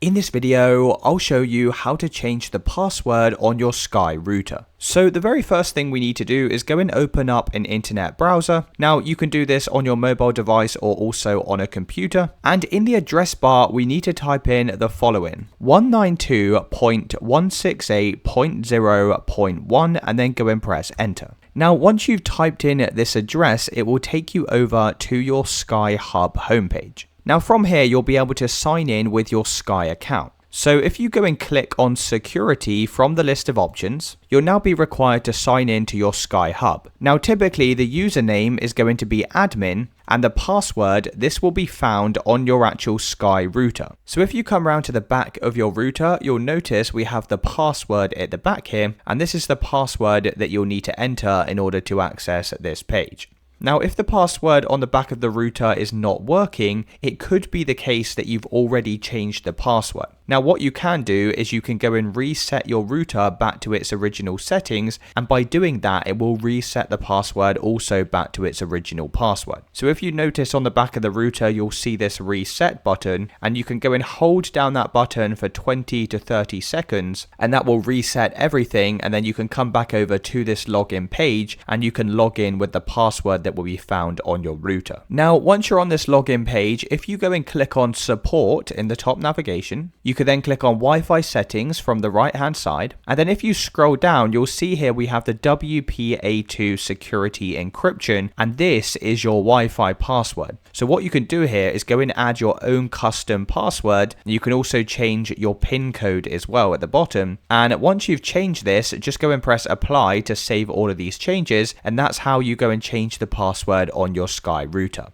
In this video, I'll show you how to change the password on your Sky router. So the very first thing we need to do is go and open up an internet browser. Now you can do this on your mobile device or also on a computer. And in the address bar, we need to type in the following: 192.168.0.1 and then go and press enter. Now, once you've typed in this address, it will take you over to your Sky Hub homepage. Now from here, you'll be able to sign in with your Sky account. So if you go and click on security from the list of options, you'll now be required to sign in to your Sky Hub. Now typically the username is going to be admin and the password, this will be found on your actual Sky router. So if you come around to the back of your router, you'll notice we have the password at the back here, and this is the password that you'll need to enter in order to access this page. Now, if the password on the back of the router is not working, it could be the case that you've already changed the password. Now, what you can do is you can go and reset your router back to its original settings, and by doing that, it will reset the password also back to its original password. So if you notice on the back of the router, you'll see this reset button, and you can go and hold down that button for 20 to 30 seconds, and that will reset everything, and then you can come back over to this login page, and you can log in with the password that will be found on your router. Now, once you're on this login page, if you go and click on support in the top navigation, you can then click on Wi-Fi settings from the right hand side, and then if you scroll down, you'll see here we have the WPA2 security encryption, and this is your Wi-Fi password. So what you can do here is go and add your own custom password. You can also change your PIN code as well at the bottom, and once you've changed this, just go and press apply to save all of these changes, and that's how you go and change the password on your Sky router.